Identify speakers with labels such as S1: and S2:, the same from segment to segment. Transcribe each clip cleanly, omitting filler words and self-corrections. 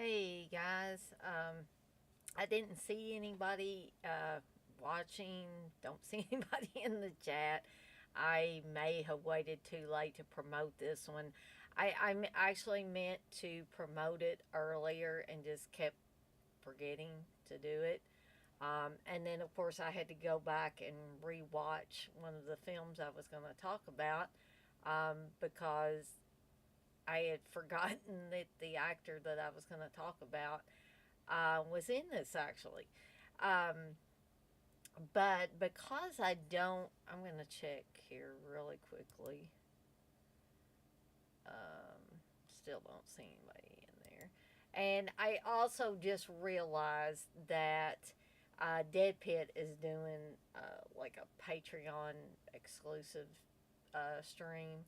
S1: Hey guys, I didn't see anybody watching, don't see anybody in the chat. I may have waited too late to promote this one. Actually meant to promote it earlier and just kept forgetting to do it. And then, of course, I had to go back and rewatch one of the films I was going to talk about because I had forgotten that the actor that I was going to talk about was in this actually. Um, but because I don't, I'm going to check here really quickly. Still don't see anybody in there. And I also just realized that Dead Pit is doing like a Patreon exclusive stream.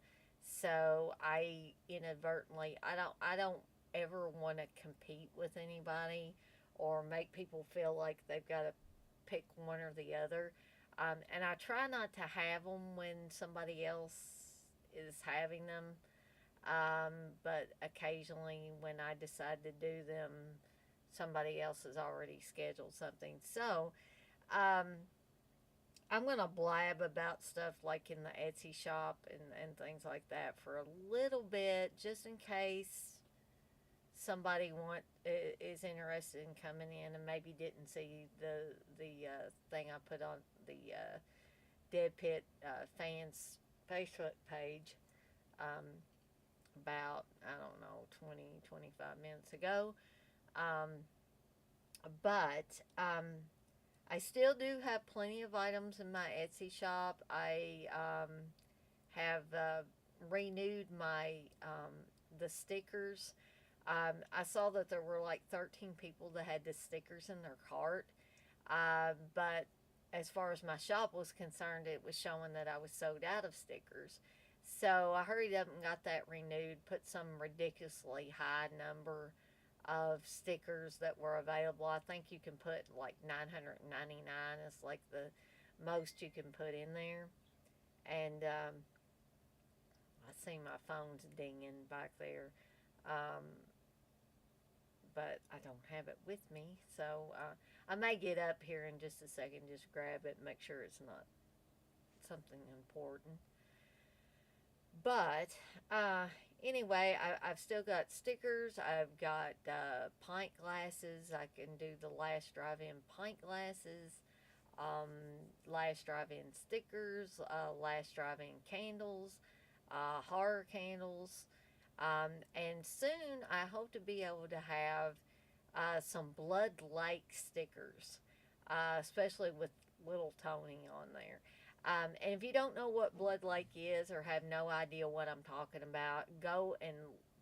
S1: So I inadvertently, I don't ever want to compete with anybody or make people feel like they've got to pick one or the other. And I try not to have them when somebody else is having them. But occasionally, when I decide to do them, somebody else has already scheduled something. So, um, I'm going to blab about stuff like in the Etsy shop and things like that for a little bit, just in case somebody is interested in coming in and maybe didn't see the thing I put on the Dead Pit fans Facebook page um, about, I don't know, 20-25 minutes ago. Um, but I still do have plenty of items in my Etsy shop. I have renewed my the stickers. I saw that there were like 13 people that had the stickers in their cart, but as far as my shop was concerned, it was showing that I was sold out of stickers. So I hurried up and got that renewed, put some ridiculously high number of stickers that were available. I think you can put like 999 is like the most you can put in there. And I see my phone's dinging back there. Um, but I don't have it with me. So I may get up here in just a second, just grab it and make sure it's not something important. But uh, anyway, I've still got stickers. I've got pint glasses. I can do the last drive in pint glasses, um, last drive in stickers, last drive in candles, horror candles. And soon I hope to be able to have some Blood Lake stickers, especially with little Tony on there. And if you don't know what Blood Lake is or have no idea what I'm talking about, go and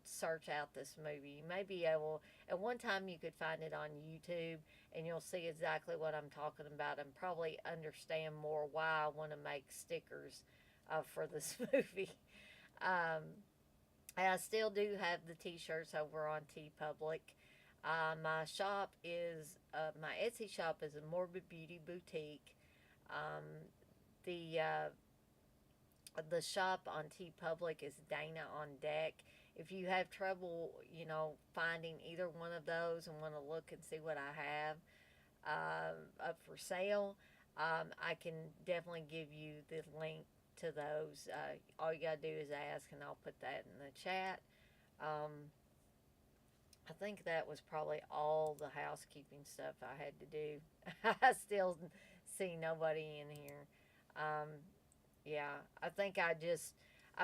S1: search out this movie. You may be able, at one time, you could find it on YouTube and you'll see exactly what I'm talking about and probably understand more why I want to make stickers for this movie. Um, I still do have the t-shirts over on TeePublic. My shop is my Etsy shop is a Morbid Beauty Boutique. Um, the shop on TeePublic is Dana on Deck. If you have trouble, finding either one of those and want to look and see what I have up for sale, I can definitely give you the link to those. All you gotta do is ask, and I'll put that in the chat. Um, I think that was probably all the housekeeping stuff I had to do. I still see nobody in here. Um, yeah, I think I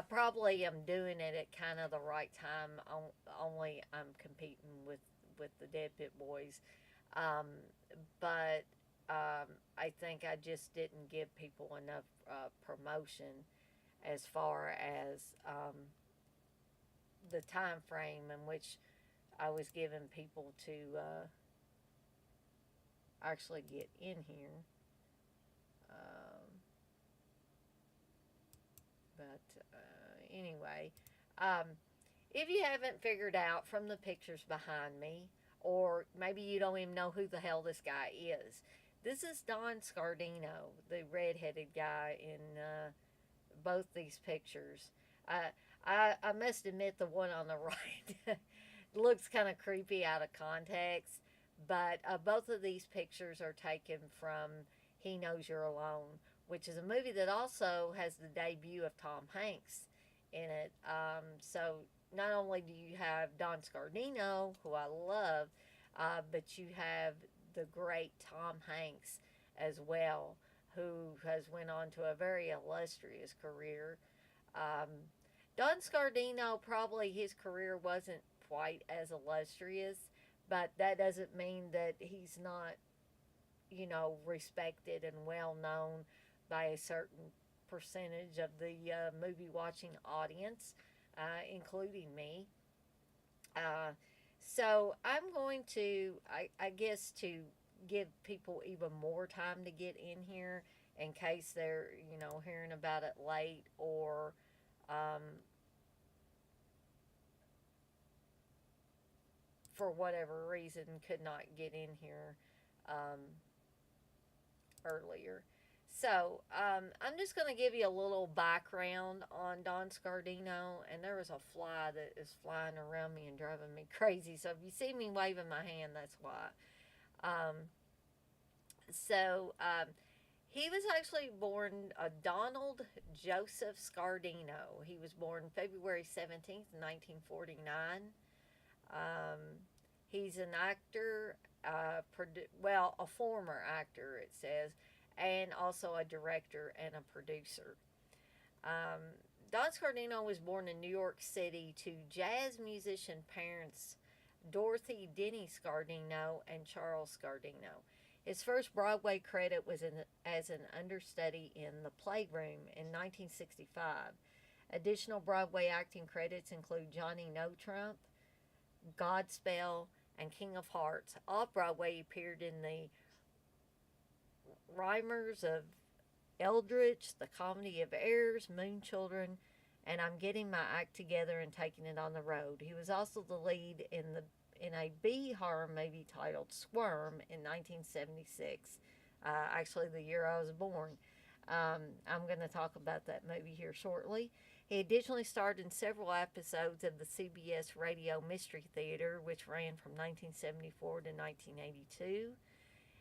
S1: probably am doing it at kind of the right time. Only I'm competing with the Dead Pit Boys, um, but I think I just didn't give people enough promotion as far as the time frame in which I was giving people to actually get in here. Um, but anyway, um, if you haven't figured out from the pictures behind me, or maybe you don't even know who the hell this guy is, this is Don Scardino, the redheaded guy in both these pictures. I must admit the one on the right looks kind of creepy out of context. But both of these pictures are taken from He Knows You're Alone, which is a movie that also has the debut of Tom Hanks in it. So not only do you have Don Scardino, who I love, but you have the great Tom Hanks as well, who has went on to a very illustrious career. Um, Don Scardino, probably his career wasn't quite as illustrious, but that doesn't mean that he's not, respected and well known by a certain percentage of the movie watching audience, including me. Uh, so I'm going to, I guess, to give people even more time to get in here in case they're, hearing about it late or um, for whatever reason could not get in here um, earlier. So I'm just going to give you a little background on Don Scardino, and there was a fly that is flying around me and driving me crazy. So if you see me waving my hand, that's why. Um, so he was actually born Donald Joseph Scardino. He was born February 17th, 1949. Um, he's an actor, a former actor, it says, and also a director and a producer. Um, Don Scardino was born in New York City to jazz musician parents Dorothy Denny Scardino and Charles Scardino. His first Broadway credit was as an understudy in The Playroom in 1965. Additional Broadway acting credits include Johnny No Trump, Godspell, and King of Hearts. Off Broadway, he appeared in the Rhymers of Eldritch, The Comedy of Errors, Moon Children, and I'm Getting My Act Together and Taking It on the Road. He was also the lead in a B horror movie titled Squirm in 1976, actually the year I was born. I'm going to talk about that movie here shortly. He additionally starred in several episodes of the CBS Radio Mystery Theater, which ran from 1974 to 1982.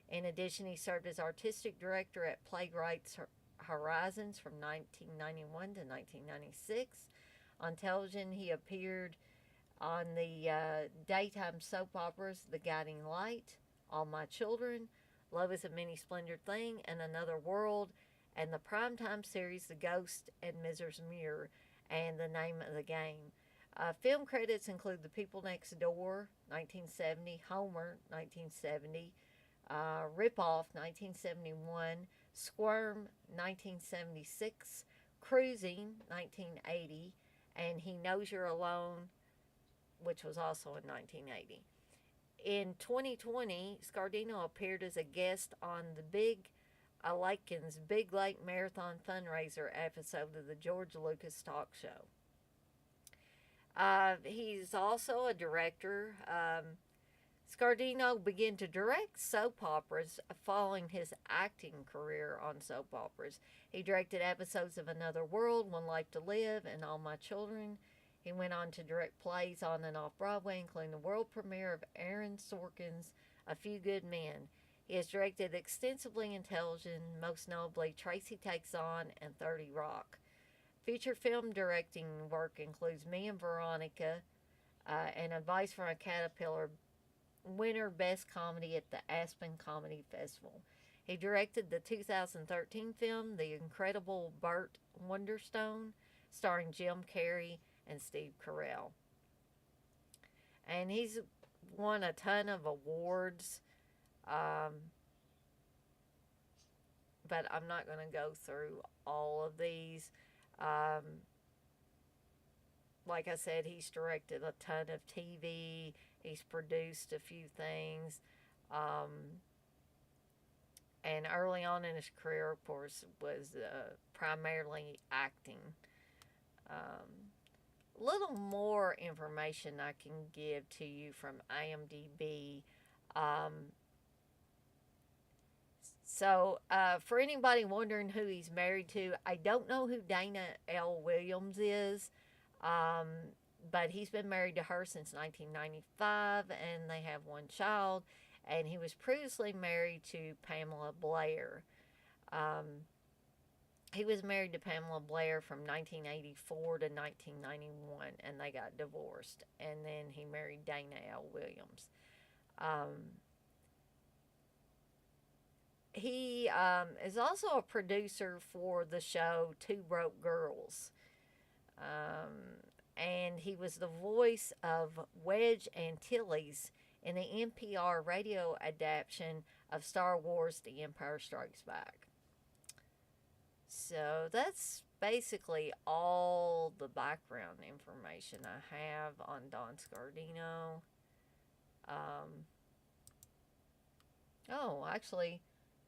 S1: In addition, he served as artistic director at Playwrights Horizons from 1991 to 1996. On television, he appeared on the daytime soap operas The Guiding Light, All My Children, Love is a Many Splendored Thing, and Another World, and the primetime series The Ghost and Mrs. Muir, and The Name of the Game. Film credits include The People Next Door, 1970, Homer, 1970, Rip Off, 1971, Squirm, 1976, Cruising, 1980, and He Knows You're Alone, which was also in 1980. In 2020, Scardino appeared as a guest on the Awaken's Big Lake Marathon fundraiser episode of the George Lucas talk show. He's also a director. Scardino began to direct soap operas following his acting career on soap operas. He directed episodes of Another World, One Life to Live, and All My Children. He went on to direct plays on and off Broadway, including the world premiere of Aaron Sorkin's A Few Good Men. He has directed extensively in television, most notably Tracy Takes On and 30 Rock. Feature film directing work includes Me and Veronica, and Advice from a Caterpillar winner Best Comedy at the Aspen Comedy Festival. He directed the 2013 film The Incredible Burt Wonderstone, starring Jim Carrey and Steve Carell. And he's won a ton of awards, but I'm not going to go through all of these. Like I said, he's directed a ton of TV. He's produced a few things. And early on in his career, of course, was primarily acting. Little more information I can give to you from IMDb. For anybody wondering who he's married to, I don't know who Dana L. Williams is. but he's been married to her since 1995, and they have one child. And he was previously married to Pamela Blair. Um, he was married to Pamela Blair from 1984 to 1991, and they got divorced. And then he married Dana L. Williams. Um, he is also a producer for the show Two Broke Girls. And he was the voice of Wedge Antilles in the NPR radio adaptation of Star Wars The Empire Strikes Back. So that's basically all the background information I have on Don Scardino. Um, actually,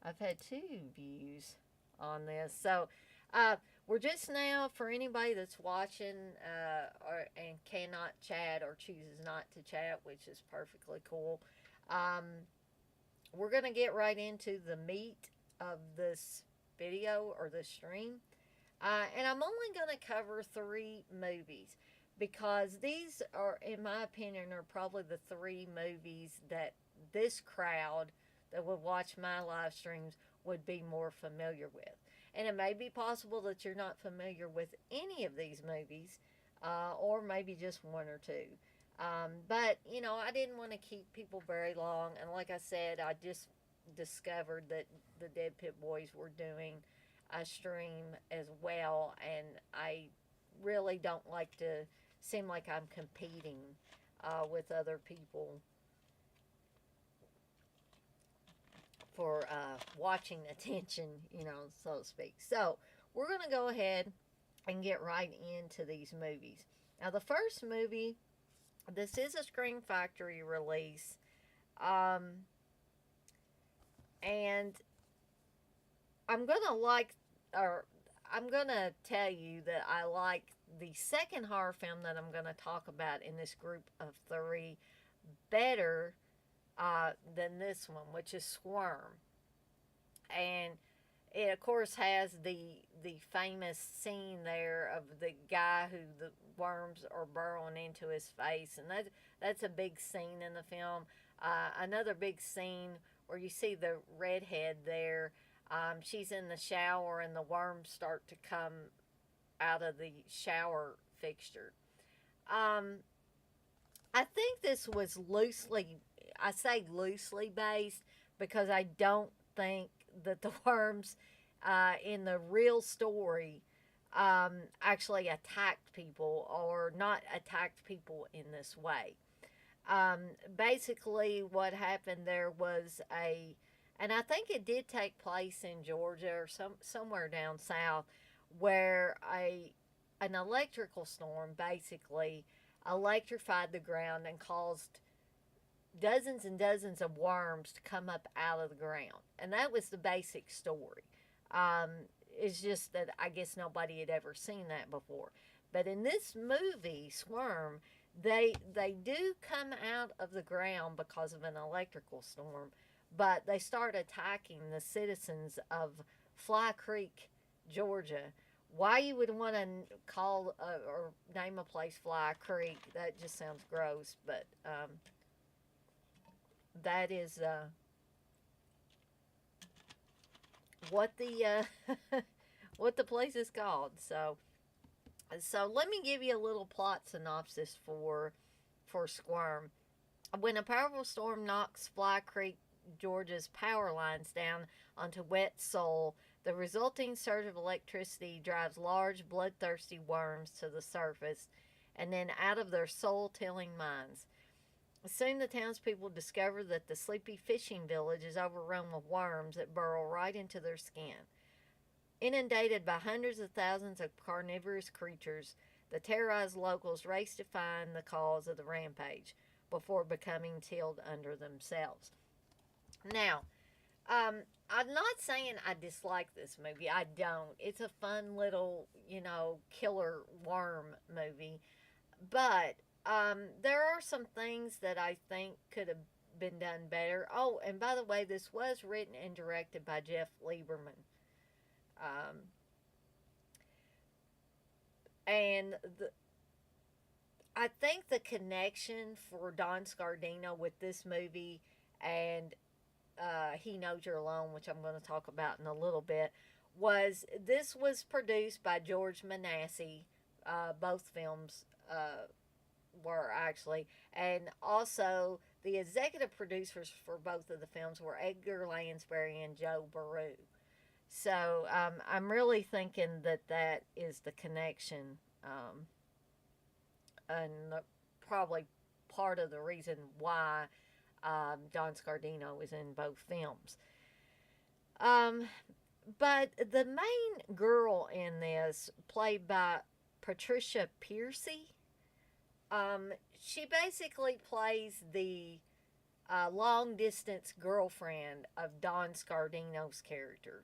S1: I've had two views on this. So, uh, we're just now, for anybody that's watching and cannot chat or chooses not to chat, which is perfectly cool, um, we're going to get right into the meat of this video or the stream. And I'm only going to cover 3 movies because these are, in my opinion, are probably the 3 movies that this crowd that would watch my live streams would be more familiar with. And it may be possible that you're not familiar with any of these movies, or maybe just 1 or 2. But, I didn't want to keep people very long. And like I said, I just discovered that the Dead Pit Boys were doing a stream as well. And I really don't like to seem like I'm competing with other people for watching attention, so to speak. So we're going to go ahead and get right into these movies. Now, the first movie, this is a Scream Factory release, and I'm going to tell you that I like the second horror film that I'm going to talk about in this group of 3 better than this one, which is Squirm. And it, of course, has the famous scene there of the guy who the worms are burrowing into his face, and that's a big scene in the film. Another big scene where you see the redhead there. She's in the shower, and the worms start to come out of the shower fixture. I think this was I say loosely based because I don't think that the worms in the real story actually attacked people or not attacked people in this way. Basically, what happened there was and I think it did take place in Georgia or somewhere down south, where an electrical storm basically electrified the ground and caused dozens and dozens of worms to come up out of the ground. And that was the basic story. It's just that I guess nobody had ever seen that before. But in this movie, Squirm, they do come out of the ground because of an electrical storm, but they start attacking the citizens of Fly Creek, Georgia. Why you would want to call or name a place Fly Creek, that just sounds gross, but that is what the what the place is called. So let me give you a little plot synopsis for Squirm. When a powerful storm knocks Fly Creek, Georgia's power lines down onto wet soil, the resulting surge of electricity drives large, bloodthirsty worms to the surface and then out of their soul-tilling minds. Soon the townspeople discover that the sleepy fishing village is overrun with worms that burrow right into their skin. Inundated by hundreds of thousands of carnivorous creatures, the terrorized locals race to find the cause of the rampage before becoming tilled under themselves. Now, I'm not saying I dislike this movie. I don't. It's a fun little, killer worm movie. But there are some things that I think could have been done better. Oh, and by the way, this was written and directed by Jeff Lieberman. And I think the connection for Don Scardino with this movie and He Knows You're Alone, which I'm going to talk about in a little bit, was this was produced by George Manasseh. Both films were actually, and also the executive producers for both of the films were Edgar Lansbury and Joe Baru. So I'm really thinking that that is the connection, and probably part of the reason why Don Scardino is in both films. Um, but the main girl in this, played by Patricia Piercy, she basically plays the long distance girlfriend of Don Scardino's character.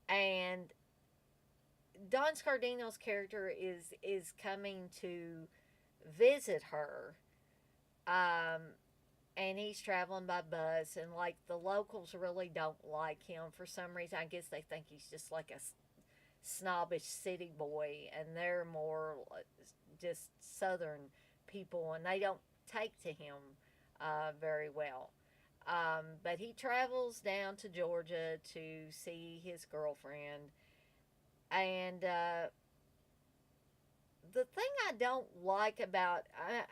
S1: And Don Scardino's character is coming to visit her, um, and he's traveling by bus, and like the locals really don't like him for some reason. I guess they think he's just like a snobbish city boy, and they're more just southern people, and they don't take to him very well. But he travels down to Georgia to see his girlfriend, and the thing I don't like about,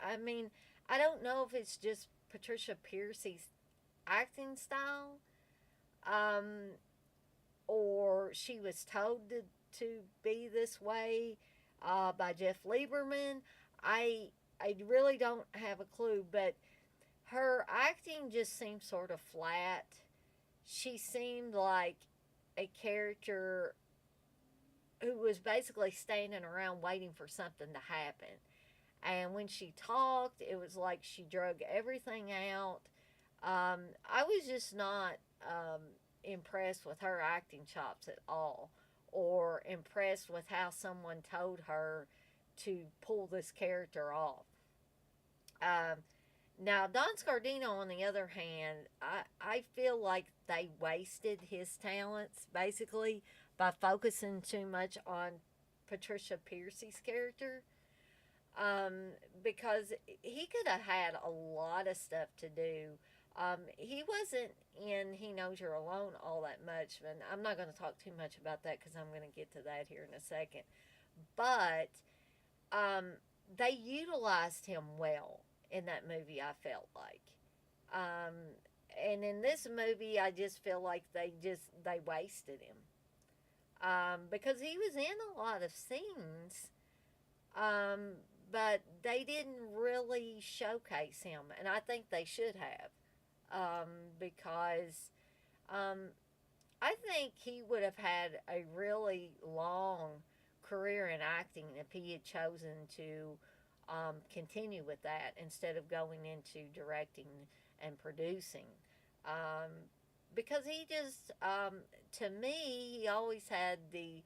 S1: I mean, I don't know if it's just Patricia Piercy's acting style, um, or she was told to be this way by Jeff Lieberman. I I really don't have a clue, but her acting just seemed sort of flat. She seemed like a character who was basically standing around waiting for something to happen. And when she talked, it was like she drug everything out. I was just not impressed with her acting chops at all, or impressed with how someone told her to pull this character off. Um, Now, Don Scardino, on the other hand, I feel like they wasted his talents basically by focusing too much on Patricia Piercy's character, because he could have had a lot of stuff to do. He wasn't in He Knows You're Alone all that much, and I'm not going to talk too much about that because I'm going to get to that here in a second. But um, they utilized him well in that movie, I felt like. Um, and in this movie, I just feel like they wasted him, because he was in a lot of scenes, um, but they didn't really showcase him, and I think they should have, because um, I think he would have had a really long career in acting if he had chosen to continue with that instead of going into directing and producing. Um, because he just, to me, he always had the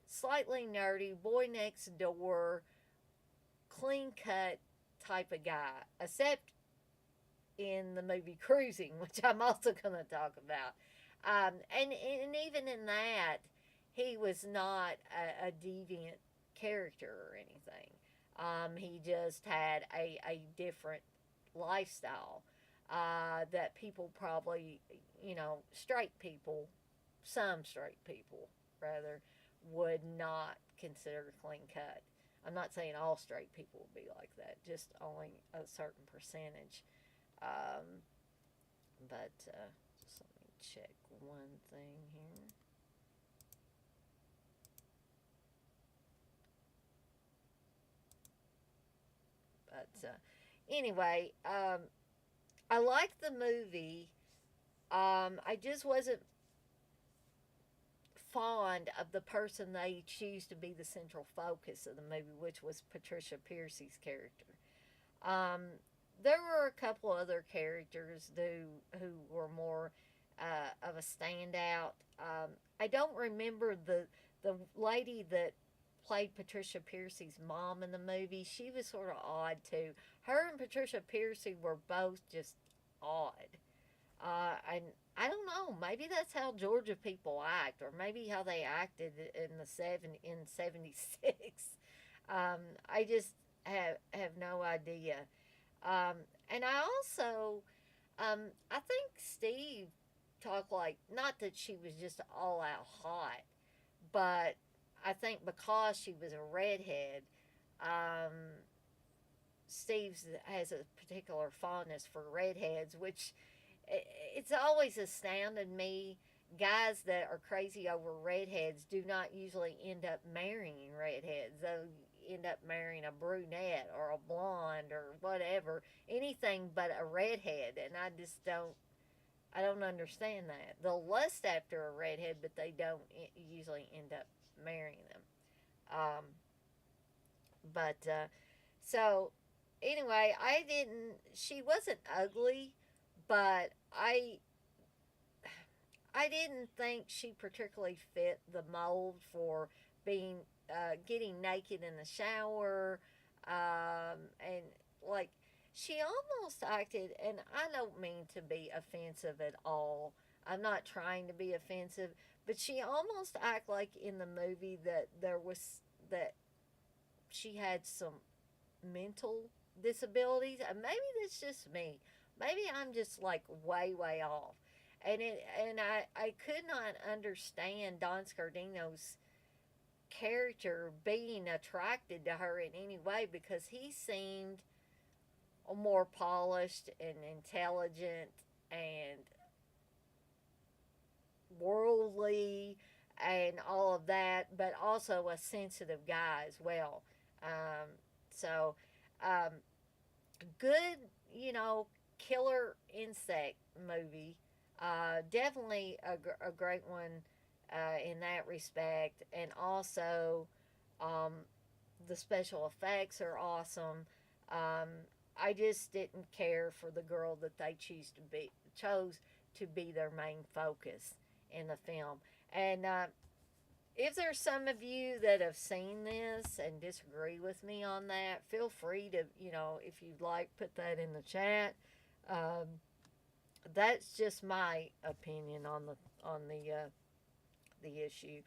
S1: slightly nerdy boy next door, clean cut type of guy, except in the movie Cruising, which I'm also going to talk about. And even in that, he was not a deviant character or anything. He just had a different lifestyle that people probably, straight people, some straight people rather, would not consider clean cut. I'm not saying all straight people would be like that, just only a certain percentage. Um, but just let me check one thing here. But anyway, I liked the movie. I just wasn't fond of the person they choose to be the central focus of the movie, which was Patricia Piercy's character. Um, there were a couple other characters who were more of a standout. I don't remember the lady that played Patricia Piercy's mom in the movie. She was sort of odd too. Her and Patricia Piercy were both just odd. And I don't know. Maybe that's how Georgia people act, or maybe how they acted in the '76. I just have no idea. Um, and I also, I think Steve talked like, not that she was just all out hot, but I think because she was a redhead, um, Steve's has a particular fondness for redheads, which it's always astounded me. Guys that are crazy over redheads do not usually end up marrying redheads. They'll end up marrying a brunette or a blonde or whatever, anything but a redhead. And I don't understand that. They'll lust after a redhead, but they don't usually end up marrying them. Um, but so anyway, I didn't. She wasn't ugly, but I didn't think she particularly fit the mold for being getting naked in the shower, and like she almost acted. And I don't mean to be offensive at all. I'm not trying to be offensive, but she almost acted like in the movie that that she had some mental disabilities. And maybe that's just me. Maybe I'm just like way off. And I could not understand Don Scardino's character being attracted to her in any way because he seemed more polished and intelligent and worldly and all of that, but also a sensitive guy as well. Um, so, um, good, killer insect movie. Definitely a great one in that respect. And also, um, the special effects are awesome. Um, I just didn't care for the girl that they chose to be their main focus in the film. And if there's some of you that have seen this and disagree with me on that, feel free to, if you'd like, put that in the chat. Um, that's just my opinion on the issue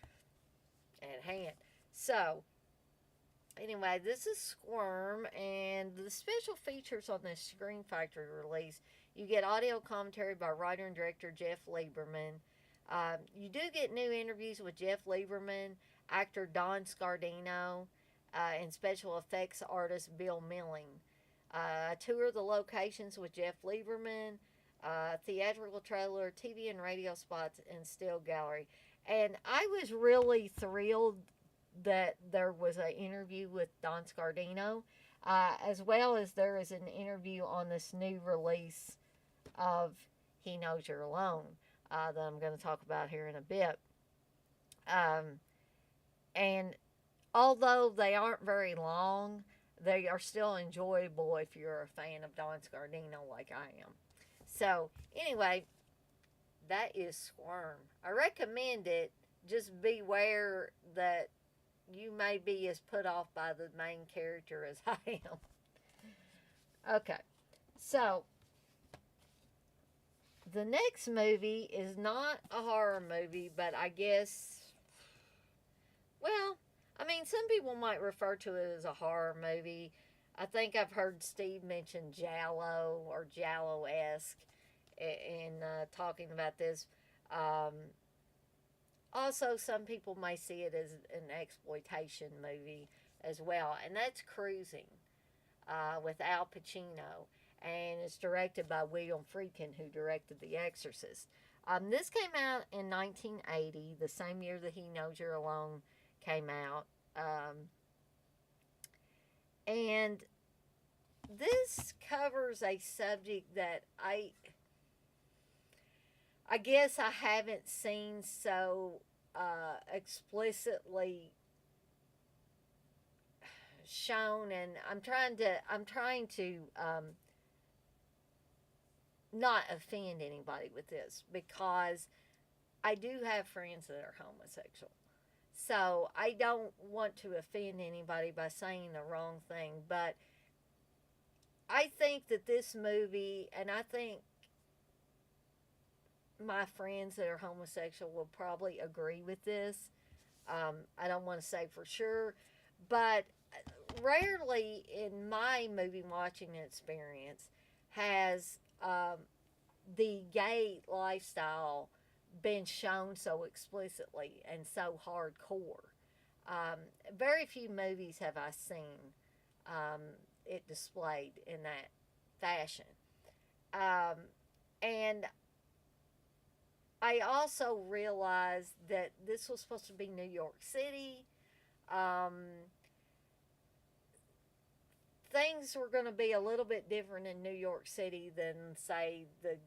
S1: at hand. So anyway, this is Squirm, and the special features on this Screen Factory release. You get audio commentary by writer and director Jeff Lieberman. You do get new interviews with Jeff Lieberman, actor Don Scardino, and special effects artist Bill Milling. Tour the locations with Jeff Lieberman, theatrical trailer, TV and radio spots, and still gallery. And I was really thrilled that there was an interview with Don Scardino, as well as there is an interview on this new release of He Knows You're Alone that I'm going to talk about here in a bit. Um, and although they aren't very long, they are still enjoyable if you're a fan of Don Scardino like I am. So, anyway, that is Squirm. I recommend it. Just beware that you may be as put off by the main character as I am. Okay, so the next movie is not a horror movie, but I guess, well, I mean, some people might refer to it as a horror movie. I think I've heard Steve mention Giallo or Giallo-esque in talking about this. Um, Also, some people may see it as an exploitation movie as well, and that's Cruising with Al Pacino, and it's directed by William Friedkin, who directed The Exorcist. This came out in 1980, the same year that He Knows You're Alone came out, and this covers a subject that I guess I haven't seen so explicitly shown, and I'm trying to not offend anybody with this because I do have friends that are homosexual. So I don't want to offend anybody by saying the wrong thing, but I think that this movie, and I think my friends that are homosexual will probably agree with this. I don't want to say for sure, but rarely in my movie watching experience has the gay lifestyle been shown so explicitly and so hardcore. Um, Very few movies have I seen um, it displayed in that fashion. Um, and I also realized that this was supposed to be New York City. Um, Things were going to be a little bit different in New York City than, say, the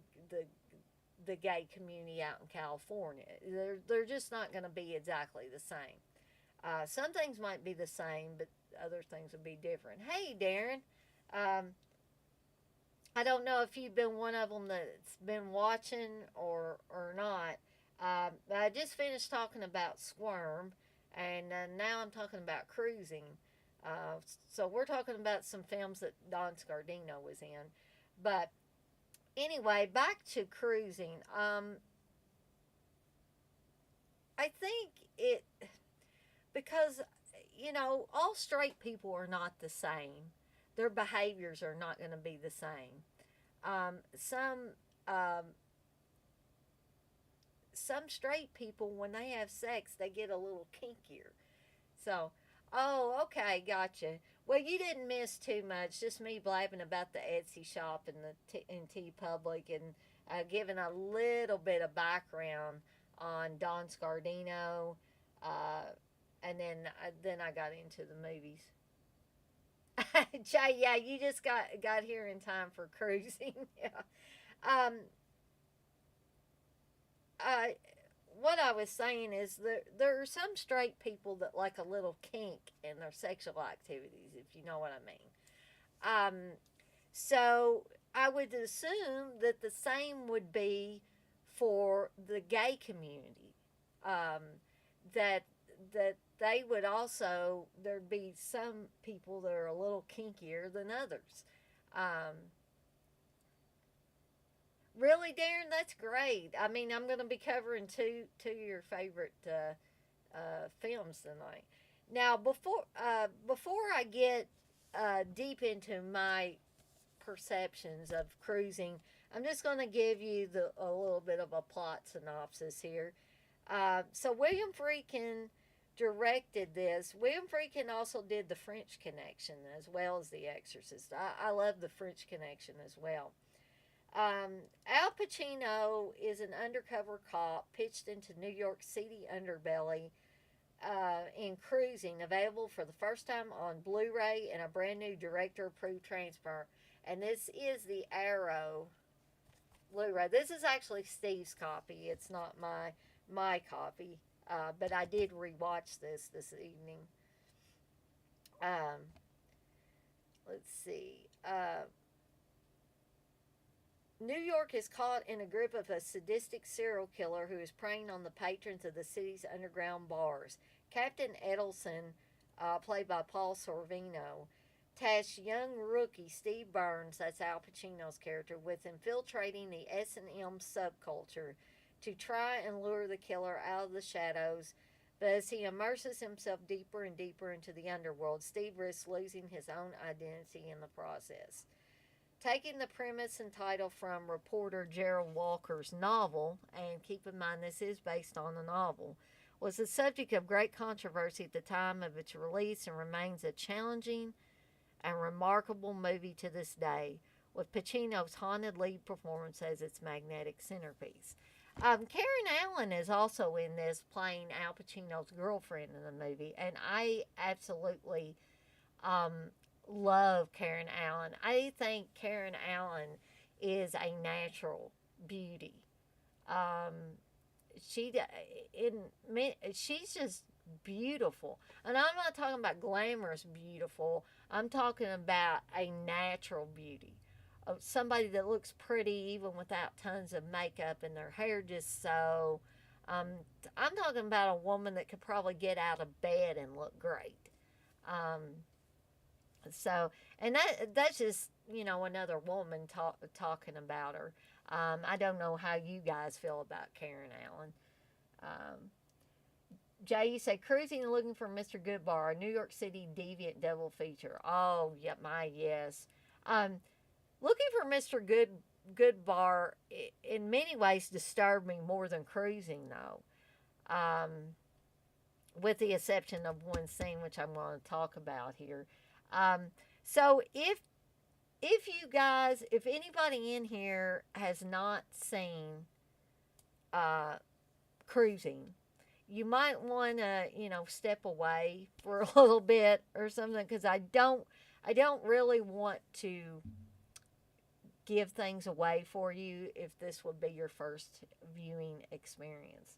S1: the gay community out in California. They're just not going to be exactly the same. Some things might be the same, but other things would be different. Hey, Darren. Um, I don't know if you've been one of them that's been watching or not. But I just finished talking about Squirm, and now I'm talking about Cruising. Uh, so we're talking about some films that Don Scardino was in. But anyway, back to Cruising. I think it because all straight people are not the same. Their behaviors are not going to be the same. Some um, some straight people, when they have sex, they get a little kinkier. So, oh, okay, gotcha. Well, you didn't miss too much. Just me blabbing about the Etsy shop and the in T Public, and giving a little bit of background on Don Scardino, uh, and then I got into the movies. Jay, yeah, you just got here in time for Cruising. Yeah. Um, uh, what I was saying is there are some straight people that like a little kink in their sexual activities, if you know what I mean. So I would assume that the same would be for the gay community. Um, that that they would also there'd be some people that are a little kinkier than others. Um, Really, Darren, that's great. I mean, I'm going to be covering two of your favorite films tonight. Now, before I get deep into my perceptions of Cruising, I'm just going to give you a little bit of a plot synopsis here. So William Friedkin directed this. William Friedkin also did The French Connection as well as The Exorcist. I love The French Connection as well. Al Pacino is an undercover cop pitched into New York City underbelly in Cruising, available for the first time on Blu-ray and a brand new director-approved transfer. And this is the Arrow Blu-ray. This is actually Steve's copy. It's not my copy, but I did rewatch this evening. Um, let's see. New York is caught in a grip of a sadistic serial killer who is preying on the patrons of the city's underground bars. Captain Edelson, played by Paul Sorvino, tasks young rookie Steve Burns, that's Al Pacino's character, with infiltrating the S&M subculture to try and lure the killer out of the shadows. But as he immerses himself deeper and deeper into the underworld, Steve risks losing his own identity in the process. Taking the premise and title from reporter Gerald Walker's novel, and keep in mind this is based on a novel, was the subject of great controversy at the time of its release and remains a challenging and remarkable movie to this day, with Pacino's haunted lead performance as its magnetic centerpiece. Karen Allen is also in this, playing Al Pacino's girlfriend in the movie, and I absolutely um, love Karen Allen. I think Karen Allen is a natural beauty. Um, she she's just beautiful, and I'm not talking about glamorous beautiful. I'm talking about a natural beauty of somebody that looks pretty even without tons of makeup and their hair just so. Um, I'm talking about a woman that could probably get out of bed and look great. Um, so, and that's just another woman talking about her. I don't know how you guys feel about Karen Allen. Um, Jay, you say cruising and looking for Mr. Goodbar, a New York City deviant double feature. Oh, yeah, my yes. Um, Looking for Mr. Goodbar in many ways disturbed me more than cruising, though. With the exception of one scene, which I'm going to talk about here. Um, so if you guys, if anybody in here has not seen uh, cruising, you might want to, step away for a little bit or something, because I don't really want to give things away for you if this would be your first viewing experience.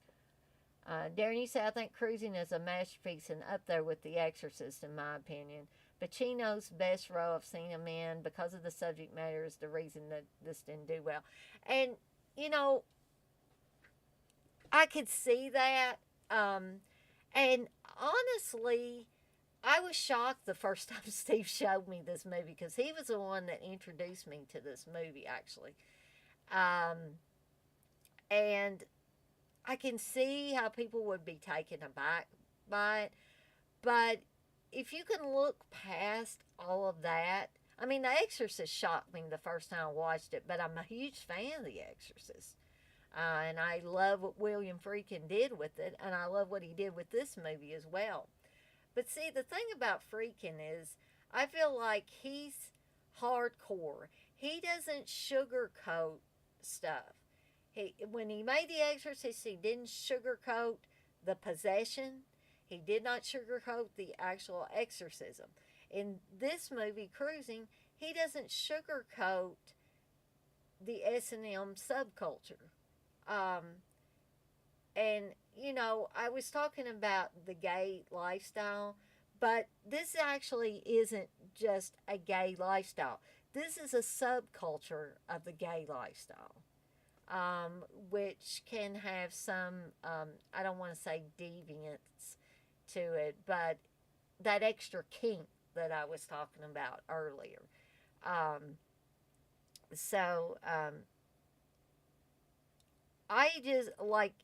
S1: Darren, you say, I think Cruising is a masterpiece and up there with The Exorcist, in my opinion. Pacino's best role I've seen him in, because of the subject matter, is the reason that this didn't do well. And, you know, I could see that. And honestly, I was shocked the first time Steve showed me this movie, because he was the one that introduced me to this movie, actually. Um, and I can see how people would be taken aback by it. But if you can look past all of that, I mean, The Exorcist shocked me the first time I watched it, but I'm a huge fan of The Exorcist. And I love what William Friedkin did with it, and I love what he did with this movie as well. But see, the thing about Friedkin is, I feel like he's hardcore. He doesn't sugarcoat stuff. When he made The Exorcist, he didn't sugarcoat the possession. He did not sugarcoat the actual exorcism. In this movie, Cruising, he doesn't sugarcoat the S&M subculture. Um, and, I was talking about the gay lifestyle, but this actually isn't just a gay lifestyle. This is a subculture of the gay lifestyle, which can have some, I don't want to say deviance to it, but that extra kink that I was talking about earlier. Um, so, I just like,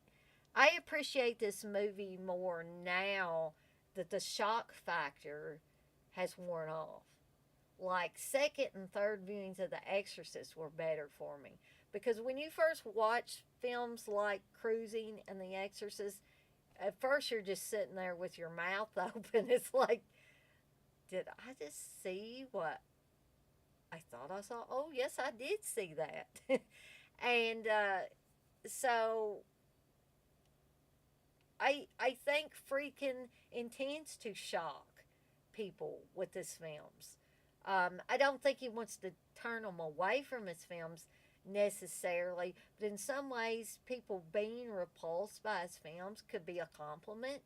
S1: I appreciate this movie more now that the shock factor has worn off. Like, second and third viewings of The Exorcist were better for me. Because when you first watch films like Cruising and The Exorcist, at first you're just sitting there with your mouth open. It's like, did I just see what I thought I saw? Oh, yes, I did see that. And so I think Freakin' intends to shock people with his films. I don't think he wants to turn them away from his films necessarily, but in some ways, people being repulsed by his films could be a compliment,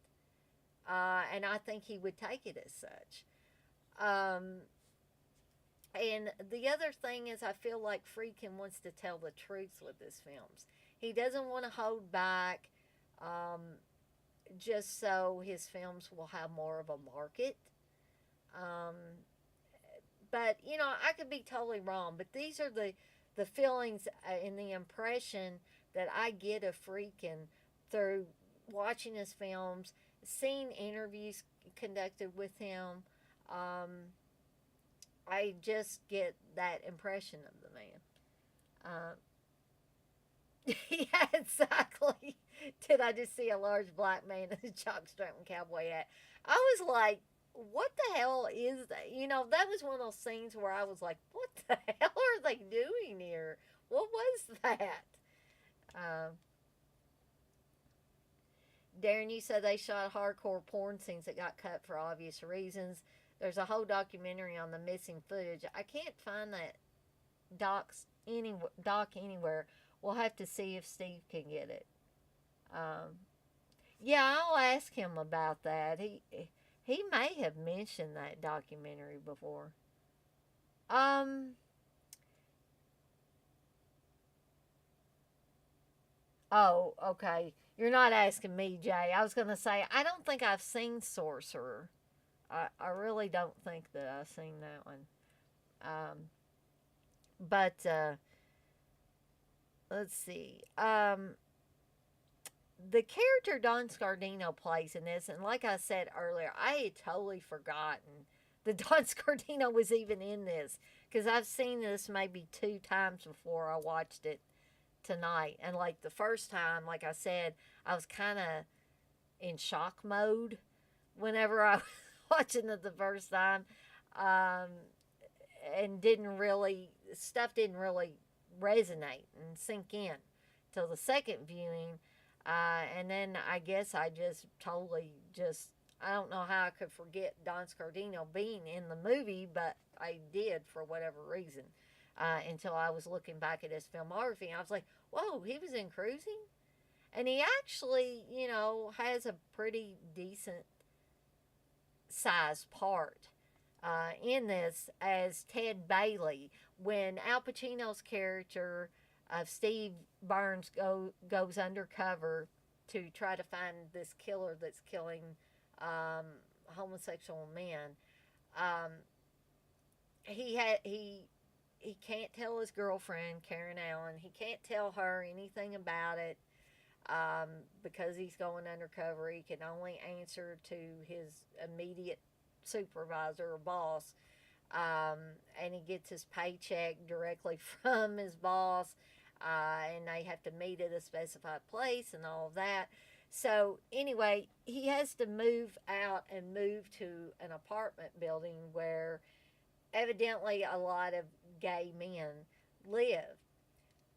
S1: and I think he would take it as such. Um, and the other thing is, I feel like Friedkin wants to tell the truth with his films. He doesn't want to hold back, um, just so his films will have more of a market. Um, but I could be totally wrong. But these are the feelings and the impression that I get of Friedkin through watching his films, seeing interviews conducted with him. Um, I just get that impression of the man. Yeah, exactly. Did I just see a large black man in a jockstrap and cowboy hat? I was like, what the hell is that? That was one of those scenes where I was like, what the hell are they doing here? What was that? Uh, Darren, you said they shot hardcore porn scenes that got cut for obvious reasons. There's a whole documentary on the missing footage. I can't find that doc anywhere. We'll have to see if Steve can get it. Um, yeah, I'll ask him about that. He may have mentioned that documentary before. Um. Oh, okay. You're not asking me, Jay. I was gonna say I don't think I've seen Sorcerer. I really don't think that I've seen that one. Um. But let's see. the character Don Scardino plays in this, and like I said earlier, I had totally forgotten that Don Scardino was even in this because I've seen this maybe 2 times before I watched it tonight. And like the first time, like I said, I was kind of in shock mode whenever I was watching it the first time, um, and stuff didn't really resonate and sink in till the second viewing. And then I guess I just totally just, I don't know how I could forget Don Scardino being in the movie, but I did for whatever reason. Until I was looking back at his filmography, and I was like, whoa, he was in Cruising? And he actually, has a pretty decent sized part in this as Ted Bailey when Al Pacino's character of Steve Burns goes undercover to try to find this killer that's killing um, homosexual men. Um, he can't tell his girlfriend Karen Allen. He can't tell her anything about it because he's going undercover. He can only answer to his immediate supervisor or boss, um, and he gets his paycheck directly from his boss, and they have to meet at a specified place and all of that. So anyway, he has to move out and move to an apartment building where evidently a lot of gay men live,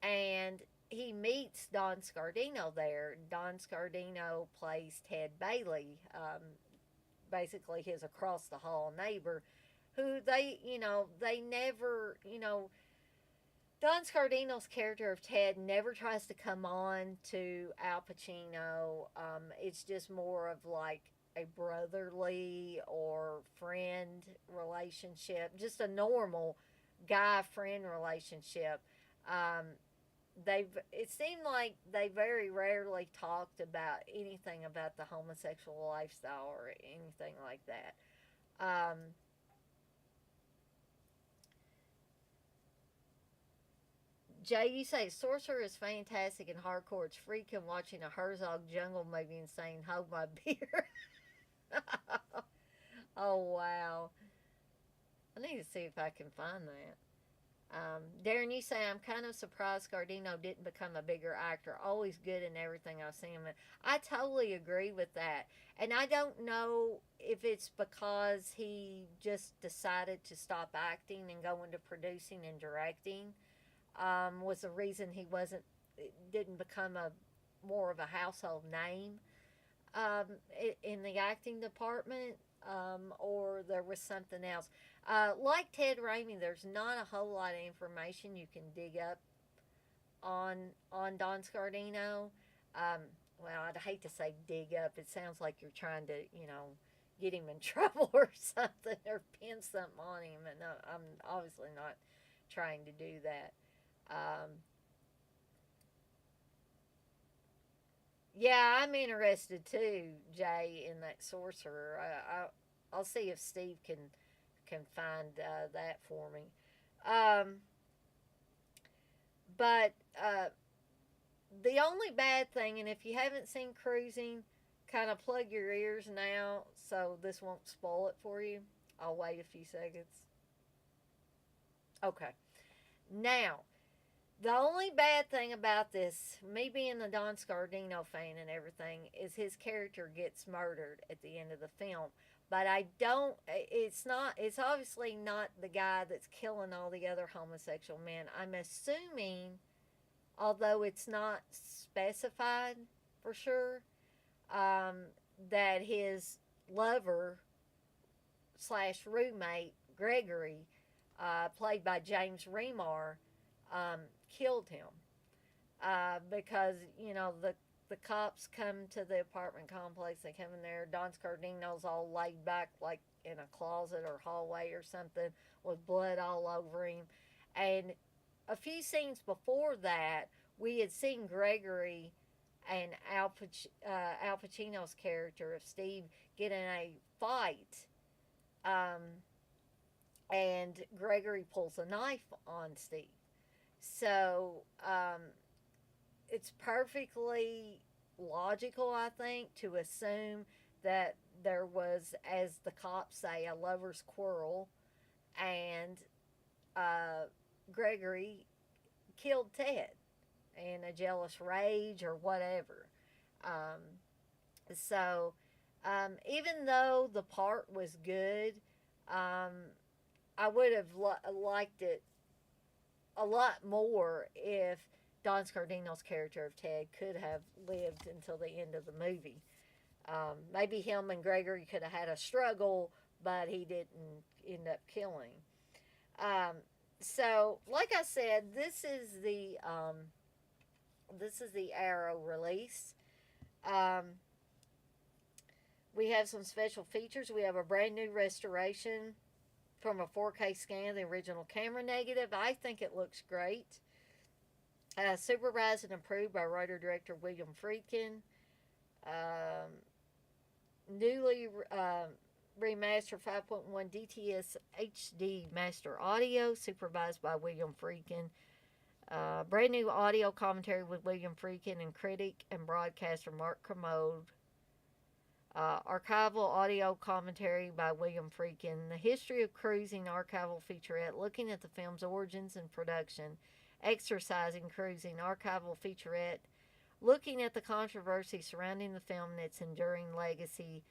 S1: and he meets Don Scardino there. Don Scardino plays Ted Bailey, basically his across the hall neighbor, who they never, Don Scardino's character of Ted never tries to come on to Al Pacino. It's just more of like a brotherly or friend relationship, just a normal guy friend relationship. Um, it seemed like they very rarely talked about anything about the homosexual lifestyle or anything like that. Um, Jay, you say Sorcerer is fantastic and hardcore. It's freaking watching a Herzog jungle movie and saying, hold my beer. Oh, wow. I need to see if I can find that. Darren, you say, I'm kind of surprised Scardino didn't become a bigger actor. Always good in everything I've seen him in. I totally agree with that. And I don't know if it's because he just decided to stop acting and go into producing and directing, was the reason he didn't become a more of a household name um, in the acting department, or there was something else. Like Ted Raimi, there's not a whole lot of information you can dig up on Don Scardino. Um, well, I'd hate to say dig up. It sounds like you're trying to, get him in trouble or something, or pin something on him. And I'm obviously not trying to do that. Um, yeah, I'm interested too, Jay, in that sorcerer. I'll see if Steve can find that for me. Um, but the only bad thing, and if you haven't seen Cruising, kind of plug your ears now so this won't spoil it for you. I'll wait a few seconds. Okay. Now, the only bad thing about this, me being a Don Scardino fan and everything, is his character gets murdered at the end of the film. But I don't, it's obviously not the guy that's killing all the other homosexual men. I'm assuming, although it's not specified for sure, um, that his lover slash roommate, Gregory, played by James Remar, killed him because the cops come to the apartment complex. They come in there. Don Scardino's all laid back like in a closet or hallway or something with blood all over him. And a few scenes before that, we had seen Gregory and Al Pacino's character of Steve get in a fight. Um, and Gregory pulls a knife on Steve. So it's perfectly logical, I think, to assume that there was, as the cops say, a lover's quarrel, and uh, Gregory killed Ted in a jealous rage or whatever. Um, so, even though the part was good, um, I would have liked it a lot more if Don Scardino's character of Ted could have lived until the end of the movie. Maybe him and Gregory could have had a struggle, but he didn't end up killing. Um, so, like I said, this is the Arrow release. Um, we have some special features. We have a brand new restoration from a 4K scan of the original camera negative. I think it looks great. Supervised and approved by writer-director William Friedkin. Um, Newly remastered 5.1 DTS HD master audio, supervised by William Friedkin. Brand new audio commentary with William Friedkin and critic and broadcaster Mark Kermode. Archival audio commentary by William Friedkin. The history of cruising archival featurette, looking at the film's origins and production. Exercising cruising archival featurette, looking at the controversy surrounding the film and its enduring legacy,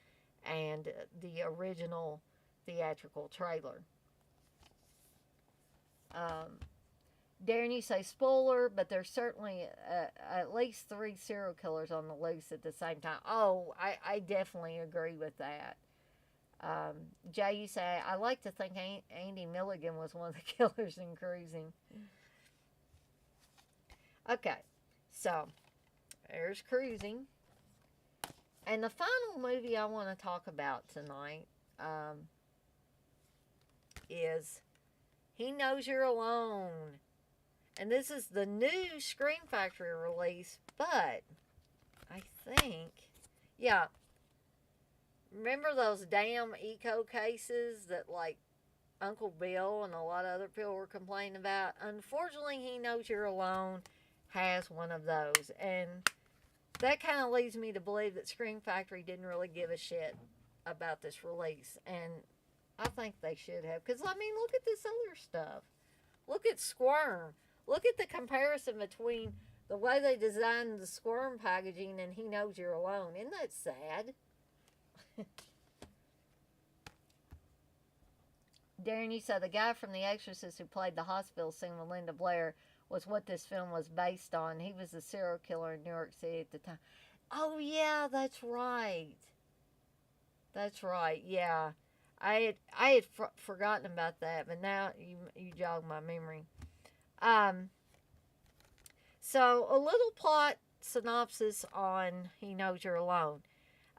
S1: and the original theatrical trailer. Daring you say spoiler, but there's certainly at least 3 serial killers on the loose at the same time. Oh, I definitely agree with that. Jay, you say, I like to think Andy Milligan was one of the killers in Cruising. Okay, so there's Cruising. And the final movie I want to talk about tonight is He Knows You're Alone. And this is the new Scream Factory release, but I think, yeah, remember those damn eco cases that, like, Uncle Bill and a lot of other people were complaining about? Unfortunately, He Knows You're Alone has one of those, and that kind of leads me to believe that Scream Factory didn't really give a shit about this release, and I think they should have, because, I mean, look at this other stuff. Look at Squirm. Look at the comparison between the way they designed the Squirm packaging and He Knows You're Alone. Isn't that sad? Darren, you said the guy from The Exorcist who played the hospital scene with Linda Blair was what this film was based on. He was a serial killer in New York City at the time. Oh, yeah, that's right. That's right, yeah. I had forgotten about that, but now you jogged my memory. So, a little plot synopsis on He Knows You're Alone.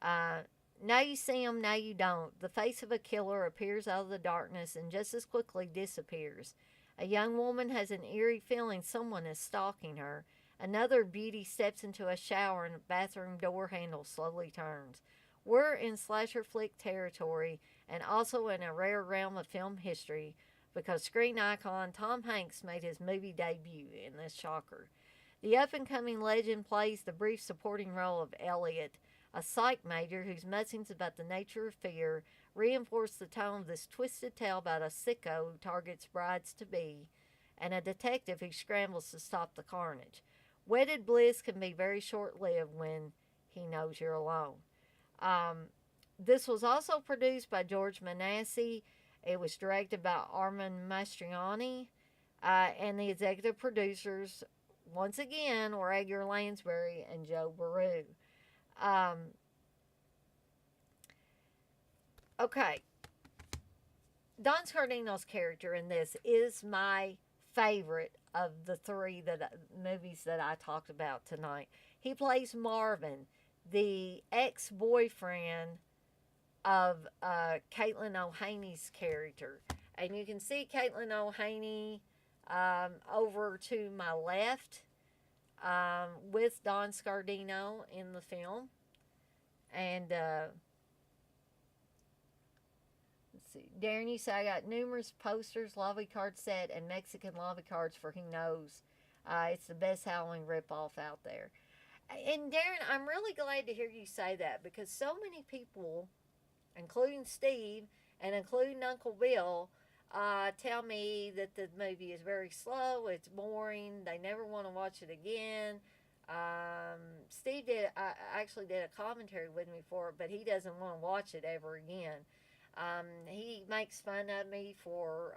S1: Now you see him, now you don't. The face of a killer appears out of the darkness and just as quickly disappears. A young woman has an eerie feeling someone is stalking her. Another beauty steps into a shower and a bathroom door handle slowly turns. We're in slasher flick territory and also in a rare realm of film history because screen icon Tom Hanks made his movie debut in this shocker. The up-and-coming legend plays the brief supporting role of Elliot, a psych major whose musings about the nature of fear reinforce the tone of this twisted tale about a sicko who targets brides-to-be and a detective who scrambles to stop the carnage. Wedded bliss can be very short-lived when He Knows You're Alone. This was also produced by George Manassi. It was directed by Armand Mastriani. And the executive producers, once again, were Edgar Lansbury and Joe Baru. Okay. Don Scardino's character in this is my favorite of the 3 movies that I talked about tonight. He plays Marvin, the ex-boyfriend of Caitlin O'Haney's character. And you can see Caitlin O'Haney over to my left with Don Scardino in the film. And let's see. Darren, you say I got numerous posters, lobby card set, and Mexican lobby cards for He Knows. It's the best Halloween ripoff out there. And Darren, I'm really glad to hear you say that because so many people, including Steve and including Uncle Bill, tell me that the movie is very slow, it's boring, they never want to watch it again. Steve did, I actually did a commentary with me for it, but he doesn't want to watch it ever again. He makes fun of me for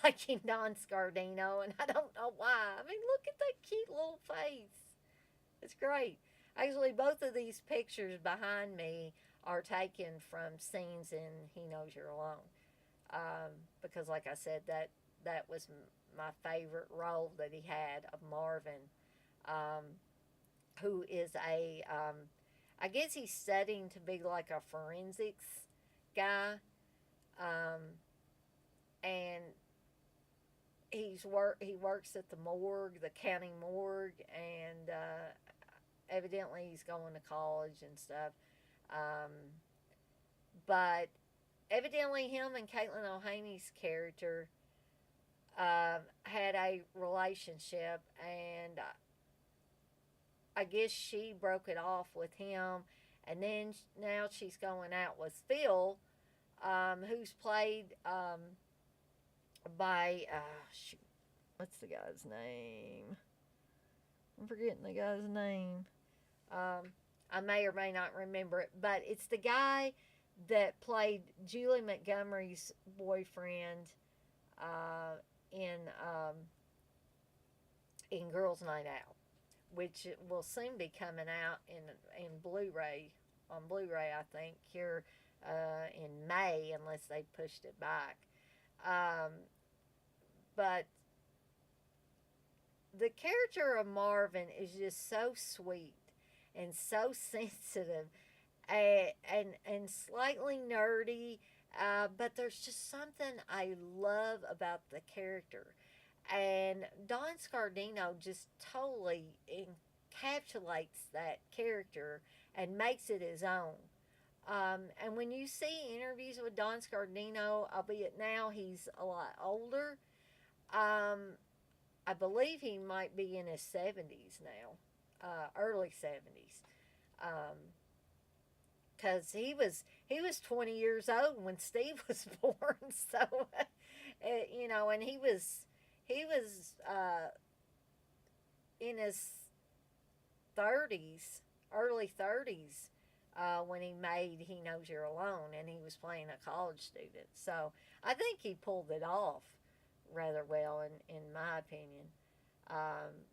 S1: liking Don Scardino, and I don't know why. I mean, look at that cute little face. It's great. Actually, both of these pictures behind me are taken from scenes in He Knows You're Alone. Because, like I said, that was my favorite role that he had of Marvin, um, who is I guess he's studying to be like a forensics guy, um, and he works at the morgue, the county morgue, and evidently he's going to college and stuff. Um, but evidently, him and Caitlin O'Haney's character had a relationship, and I guess she broke it off with him, and then now she's going out with Phil, who's played by shoot, what's the guy's name? I'm forgetting the guy's name. Um, I may or may not remember it, but it's the guy that played Julie Montgomery's boyfriend uh, in um, in Girls Night Out, which will soon be coming out in Blu-ray on Blu-ray, I think, here in May, unless they pushed it back. Um, but the character of Marvin is just so sweet and so sensitive and slightly nerdy, but there's just something I love about the character. And Don Scardino just totally encapsulates that character and makes it his own. And when you see interviews with Don Scardino, albeit now he's a lot older, um, I believe he might be in his 70s now, early 70s. Because he was 20 years old when Steve was born, so and he was in his 30s, early 30s, when he made He Knows You're Alone, and he was playing a college student. So I think he pulled it off rather well, in my opinion. Um,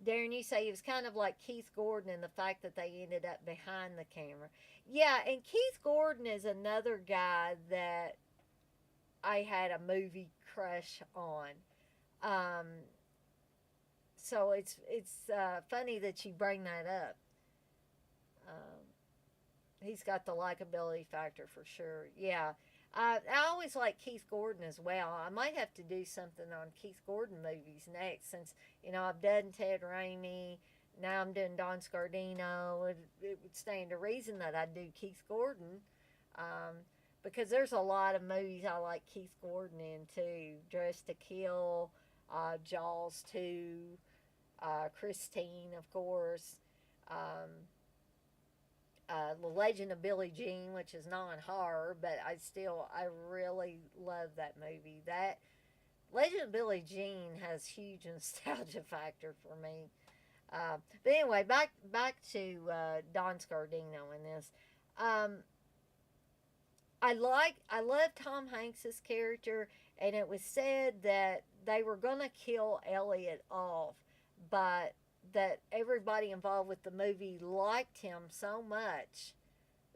S1: Darren, you say he was kind of like Keith Gordon in the fact that they ended up behind the camera. Yeah, and Keith Gordon is another guy that I had a movie crush on. Um, so it's funny that you bring that up. Um, he's got the likability factor for sure. Yeah. I always like Keith Gordon as well. I might have to do something on Keith Gordon movies next since, I've done Ted Raimi. Now I'm doing Don Scardino. It would stand to reason that I'd do Keith Gordon, um, because there's a lot of movies I like Keith Gordon in too. Dress to Kill, Jaws 2, Christine, of course. Um, The Legend of Billie Jean, which is non-horror, but I really love that movie. That Legend of Billie Jean has huge nostalgia factor for me. But anyway, back to Don Scardino in this. Um, I love Tom Hanks's character, and it was said that they were gonna kill Elliot off, but that everybody involved with the movie liked him so much.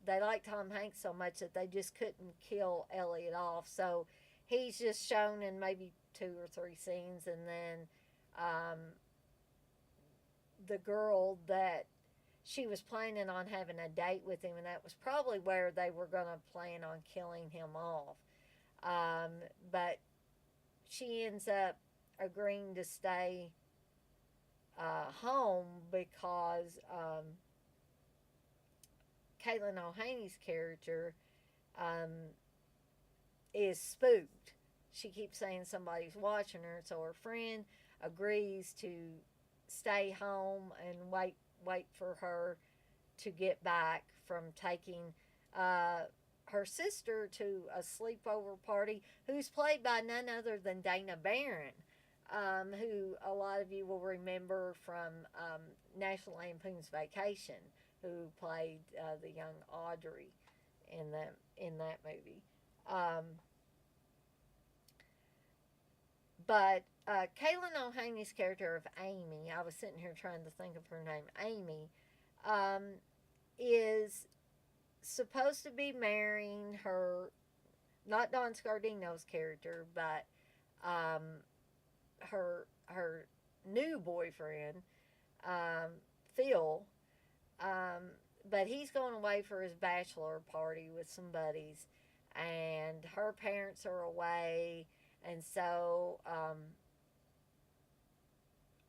S1: They liked Tom Hanks so much that they just couldn't kill Elliot off. So he's just shown in maybe 2 or 3 scenes, and then um, the girl that she was planning on having a date with him, and that was probably where they were going to plan on killing him off. Um, but she ends up agreeing to stay home because Caitlin O'Haney's character um, is spooked. She keeps saying somebody's watching her, so her friend agrees to stay home and wait for her to get back from taking uh, her sister to a sleepover party, who's played by none other than Dana Barron, who a lot of you will remember from National Lampoon's Vacation, who played the young Audrey in that movie. Um, but Kaylin O'Haney's character of Amy, I was sitting here trying to think of her name, Amy, um, is supposed to be marrying her, not Don Scardino's character, but um, her new boyfriend, um, Phil. Um, but he's going away for his bachelor party with some buddies, and her parents are away, and so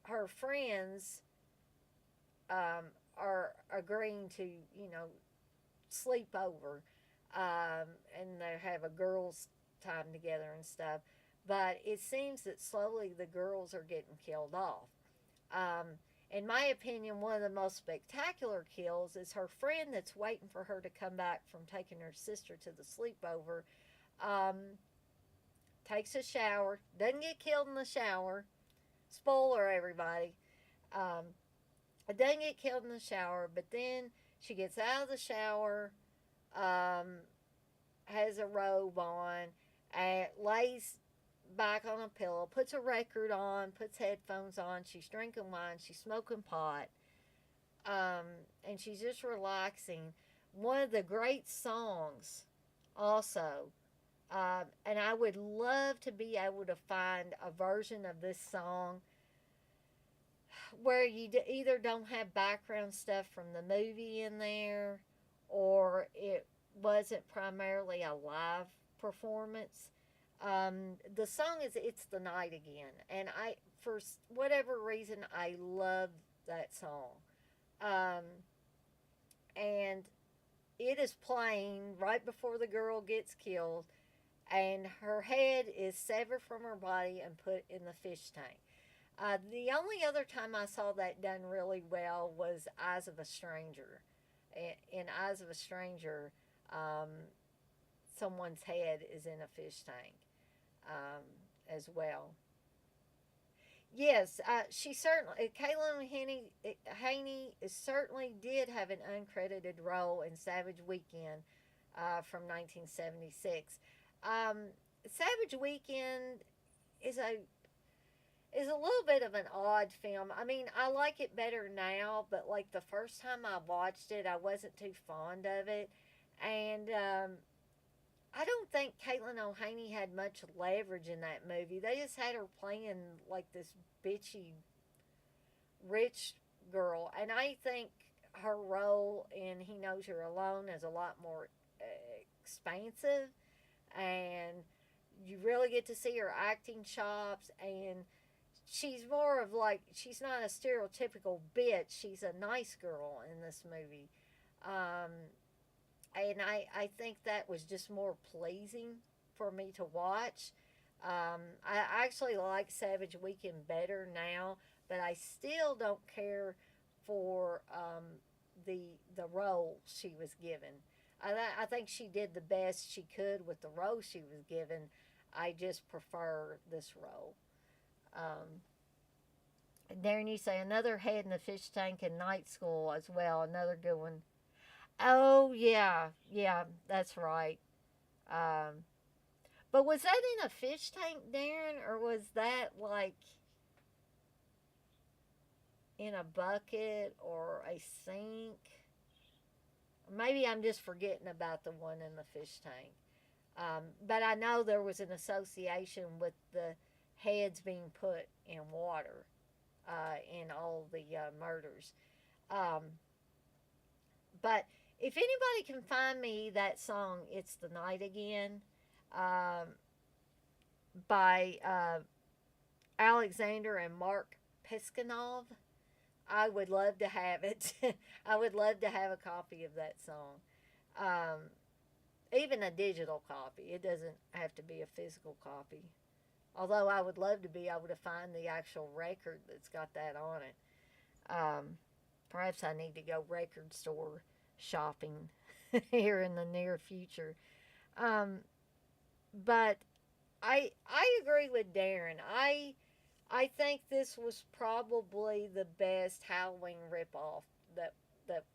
S1: her friends are agreeing to, sleep over, and they have a girls' time together and stuff. But it seems that slowly the girls are getting killed off. Um, in my opinion, one of the most spectacular kills is her friend that's waiting for her to come back from taking her sister to the sleepover. Um, Takes a shower, doesn't get killed in the shower. Spoiler, everybody. Um, doesn't get killed in the shower, but then she gets out of the shower, um, has a robe on, and lays back on a pillow, puts a record on, puts headphones on. She's drinking wine, she's smoking pot, um, and she's just relaxing. One of the great songs, also, and I would love to be able to find a version of this song where you either don't have background stuff from the movie in there, or it wasn't primarily a live performance. The song is "It's the Night Again," and for whatever reason, I love that song. Um, and it is playing right before the girl gets killed, and her head is severed from her body and put in the fish tank. The only other time I saw that done really well was Eyes of a Stranger. In Eyes of a Stranger, um, someone's head is in a fish tank, um, as well. Yes, she certainly, Kaylin Haney certainly did have an uncredited role in Savage Weekend from 1976. Savage Weekend is a little bit of an odd film. I mean, I like it better now, but like the first time I watched it, I wasn't too fond of it. And I don't think Caitlin O'Haney had much leverage in that movie. They just had her playing like this bitchy rich girl. And I think her role in He Knows You're Alone is a lot more expansive. And you really get to see her acting chops, and she's more of like, she's not a stereotypical bitch. She's a nice girl in this movie. Um, and I think that was just more pleasing for me to watch. I actually like Savage Weekend better now, but I still don't care for the role she was given. I think she did the best she could with the role she was given. I just prefer this role. Um, Darren, you say another head in the fish tank in Night School as well. Another good one. Oh yeah, yeah, that's right. Um, but was that in a fish tank, Darren, or was that like in a bucket or a sink? Maybe I'm just forgetting about the one in the fish tank. But I know there was an association with the heads being put in water in all the murders. Um, but if anybody can find me that song, It's the Night Again, um, by Alexander and Mark Piskunov, I would love to have it. I would love to have a copy of that song. Um, Even a digital copy. It doesn't have to be a physical copy. Although I would love to be able to find the actual record that's got that on it. Um, Perhaps I need to go record store shopping here in the near future. Um, but I agree with Darren. I think this was probably the best Halloween ripoff that that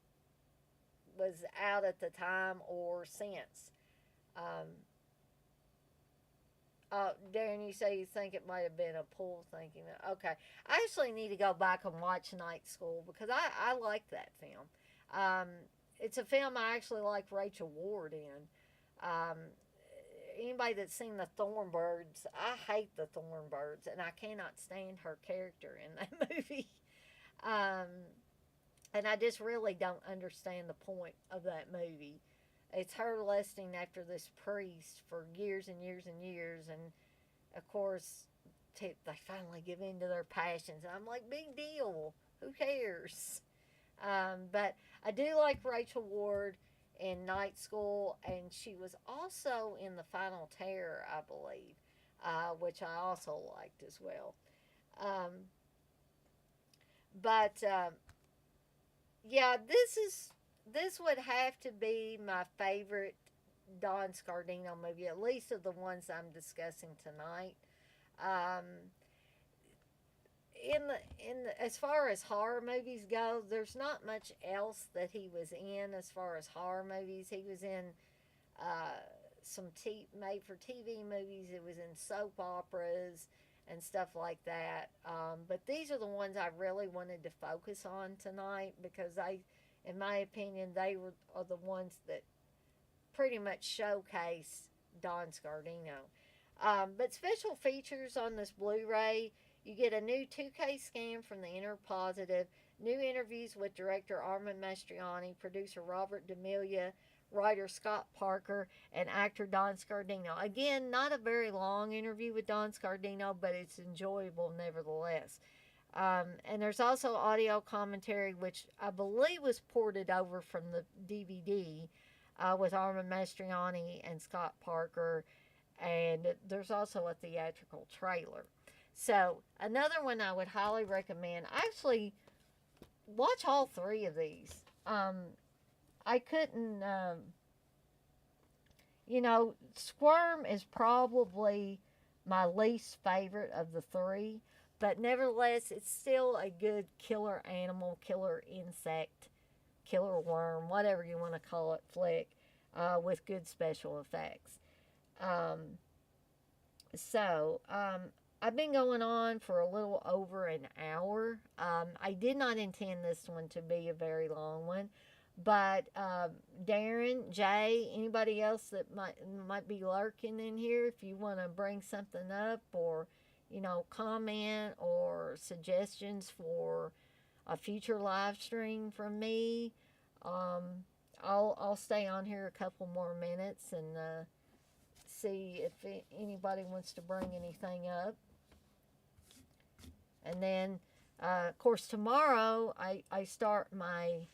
S1: was out at the time or since. Um, Darren, you say you think it might have been a pool thinking. Okay, I actually need to go back and watch Night School because I like that film. Um, it's a film I actually like Rachel Ward in. Anybody that's seen the Thornbirds, I hate the Thornbirds, and I cannot stand her character in that movie. Um, and I just really don't understand the point of that movie. It's her lusting after this priest for years and years and years, and of course, they finally give in to their passions. And I'm like, big deal. Who cares? But I do like Rachel Ward in Night School, and she was also in The Final Terror, I believe, which I also liked as well. Um, but yeah, this would have to be my favorite Don Scardino movie, at least of the ones I'm discussing tonight. Um, as far as horror movies go, there's not much else that he was in as far as horror movies. He was in uh, some made for TV movies. It was in soap operas and stuff like that. But these are the ones I really wanted to focus on tonight because in my opinion, are the ones that pretty much showcase Don Scardino. But special features on this Blu-ray, you get a new 2K scan from the Inner Positive, new interviews with director Armand Mastriani, producer Robert D'Amelia, writer Scott Parker, and actor Don Scardino. Again, not a very long interview with Don Scardino, but it's enjoyable nevertheless. And there's also audio commentary, which I believe was ported over from the DVD with Armand Mastriani and Scott Parker. And there's also a theatrical trailer. So, another one I would highly recommend. Actually, watch all three of these. I couldn't, Squirm is probably my least favorite of the three, but nevertheless, it's still a good killer animal, killer insect, killer worm, whatever you want to call it, flick with good special effects. Um, so, I've been going on for a little over an hour. I did not intend this one to be a very long one, but Darren, Jay, anybody else that might be lurking in here, if you want to bring something up or comment or suggestions for a future live stream from me, I'll stay on here a couple more minutes and see if anybody wants to bring anything up. And then, of course, tomorrow I start the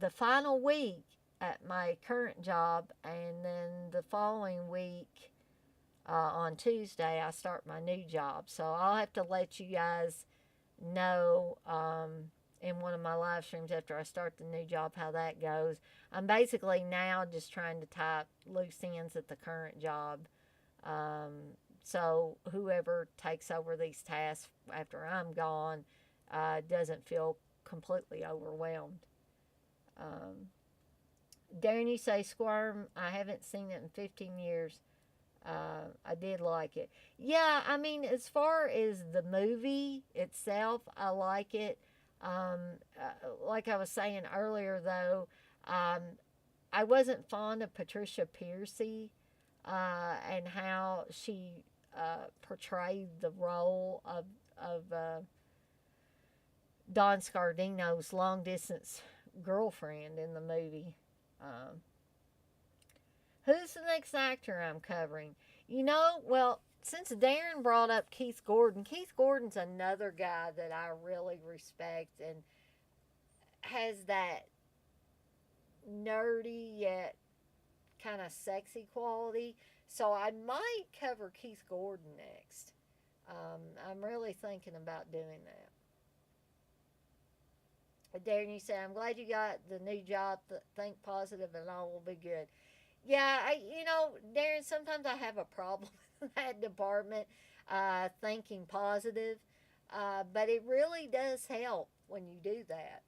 S1: final week at my current job, and then the following week on Tuesday I start my new job. So I'll have to let you guys know in one of my live streams after I start the new job how that goes. I'm basically now just trying to tie loose ends at the current job. So whoever takes over these tasks after I'm gone doesn't feel completely overwhelmed. Darren, you say Squirm. I haven't seen it in 15 years. I did like it. Yeah, I mean, as far as the movie itself, I like it. Like I was saying earlier, though, I wasn't fond of Patricia Piercy and how she portrayed the role of Don Scardino's long distance girlfriend in the movie. Who's the next actor I'm covering? Well, since Darren brought up Keith Gordon's another guy that I really respect and has that nerdy yet kind of sexy quality. So I might cover Keith Gordon next. I'm really thinking about doing that. Darren, you say, I'm glad you got the new job. Think positive and all will be good. Yeah, Darren, sometimes I have a problem in that department, thinking positive, but it really does help when you do that,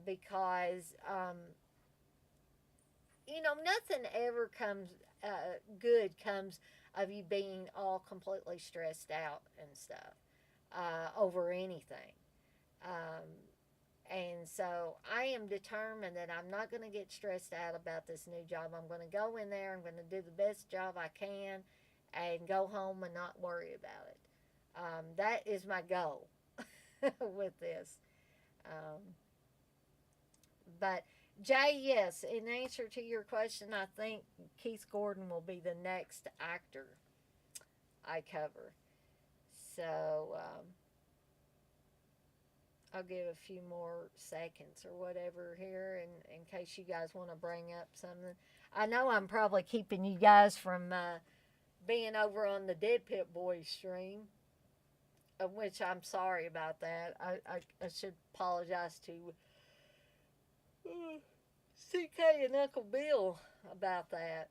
S1: because nothing ever comes good comes of you being all completely stressed out and stuff over anything. Um, and so I am determined that I'm not going to get stressed out about this new job. I'm going to go in there, I'm going to do the best job I can, and go home and not worry about it. That is my goal with this. Um, but Jay, yes, in answer to your question, I think Keith Gordon will be the next actor I cover. So I'll give a few more seconds or whatever here in case you guys want to bring up something. I know I'm probably keeping you guys from being over on the Dead Pit Boys stream, of which I'm sorry about that. I should apologize to CK and Uncle Bill about that.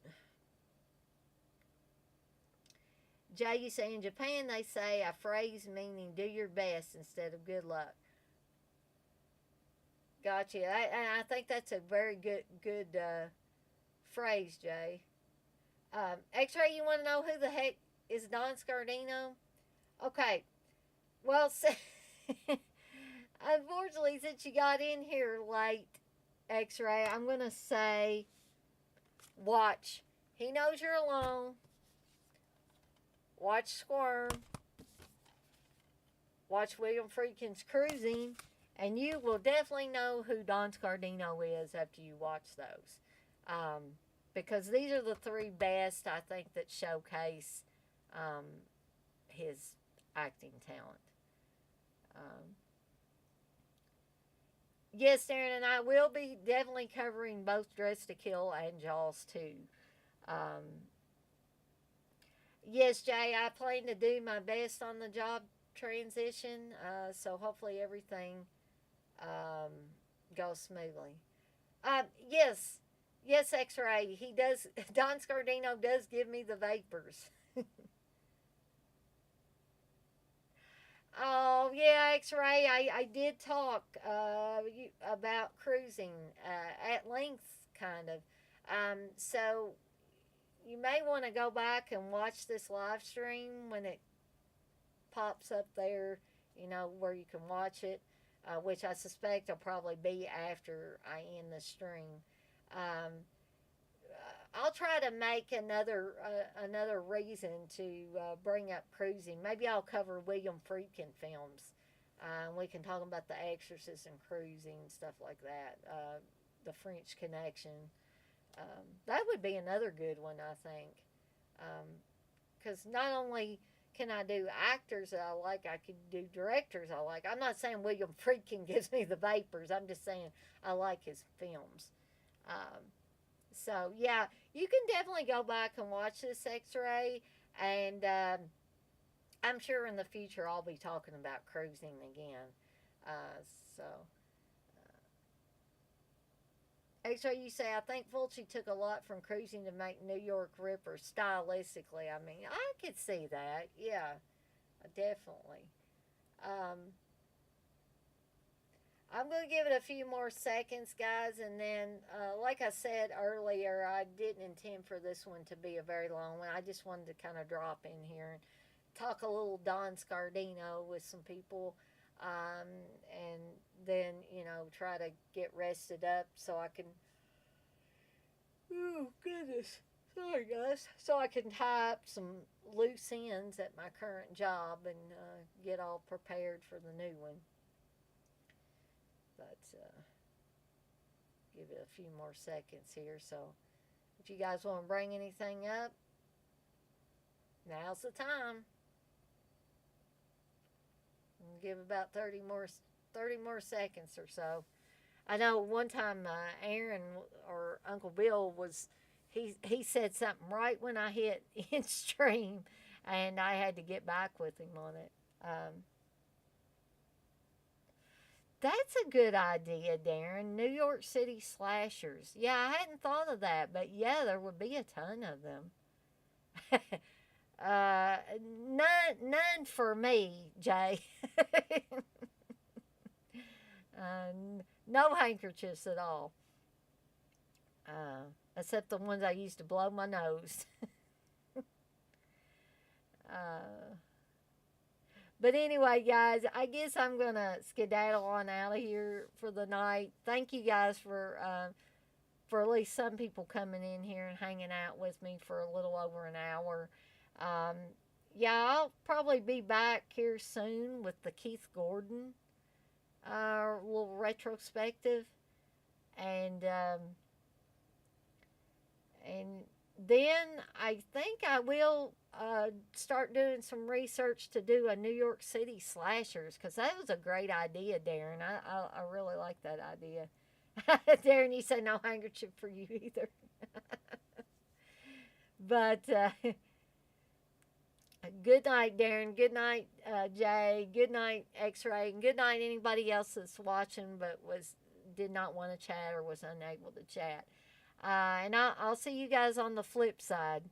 S1: Jay, you say in Japan they say a phrase meaning do your best instead of good luck. Gotcha. And I think that's a very good phrase, Jay. X-Ray, you want to know who the heck is Don Scardino? Okay. Well, unfortunately, since you got in here late, X-Ray, I'm going to say watch. He knows you're alone. Watch Squirm. Watch William Friedkin's Cruising. And you will definitely know who Don Scardino is after you watch those. Because these are the three best, I think, that showcase um, his acting talent. Um, yes, Darren, and I will be definitely covering both Dress to Kill and Jaws 2. Um, yes, Jay, I plan to do my best on the job transition, so hopefully everything um, goes smoothly. Yes, yes, X-Ray. He does. Don Scardino does give me the vapors. Oh yeah, X-Ray. I did talk about cruising at length, kind of. So you may want to go back and watch this live stream when it pops up there. Where you can watch it, which I suspect will probably be after I end the stream. Um, I'll try to make another reason to bring up cruising. Maybe I'll cover William Friedkin films. We can talk about The Exorcist and cruising and stuff like that. The French Connection. That would be another good one, I think. Because not only can I do actors that I like, I can do directors I like. I'm not saying William Friedkin gives me the vapors. I'm just saying I like his films. Um, so yeah, you can definitely go back and watch this X-Ray, and I'm sure in the future I'll be talking about cruising again. Uh, so X-Ray, you say I think Fulci took a lot from cruising to make New York Ripper stylistically. I mean, I could see that. Yeah, definitely. Um, I'm going to give it a few more seconds, guys, and then, like I said earlier, I didn't intend for this one to be a very long one. I just wanted to kind of drop in here and talk a little Don Scardino with some people, um, and then, try to get rested up so I can. Oh, goodness. Sorry, guys. So I can tie up some loose ends at my current job and get all prepared for the new one. But give it a few more seconds here. So if you guys want to bring anything up, now's the time. I'll give about 30 more seconds or so. I know one time Aaron or Uncle Bill he said something right when I hit in stream, and I had to get back with him on it. That's a good idea, Darren. New York City slashers. Yeah, I hadn't thought of that, but yeah, there would be a ton of them. uh, none for me, Jay. No handkerchiefs at all, except the ones I used to blow my nose. uh, but anyway, guys, I guess I'm gonna skedaddle on out of here for the night. Thank you guys for at least some people coming in here and hanging out with me for a little over an hour. Um, yeah, I'll probably be back here soon with the Keith Gordon little retrospective, and and then I think I will start doing some research to do a New York City slashers because that was a great idea, Darren. I really like that idea. Darren, you say no handkerchief for you either. But good night, Darren. Good night, Jay. Good night, X-Ray. And good night, anybody else that's watching but did not want to chat or was unable to chat. And I'll see you guys on the flip side.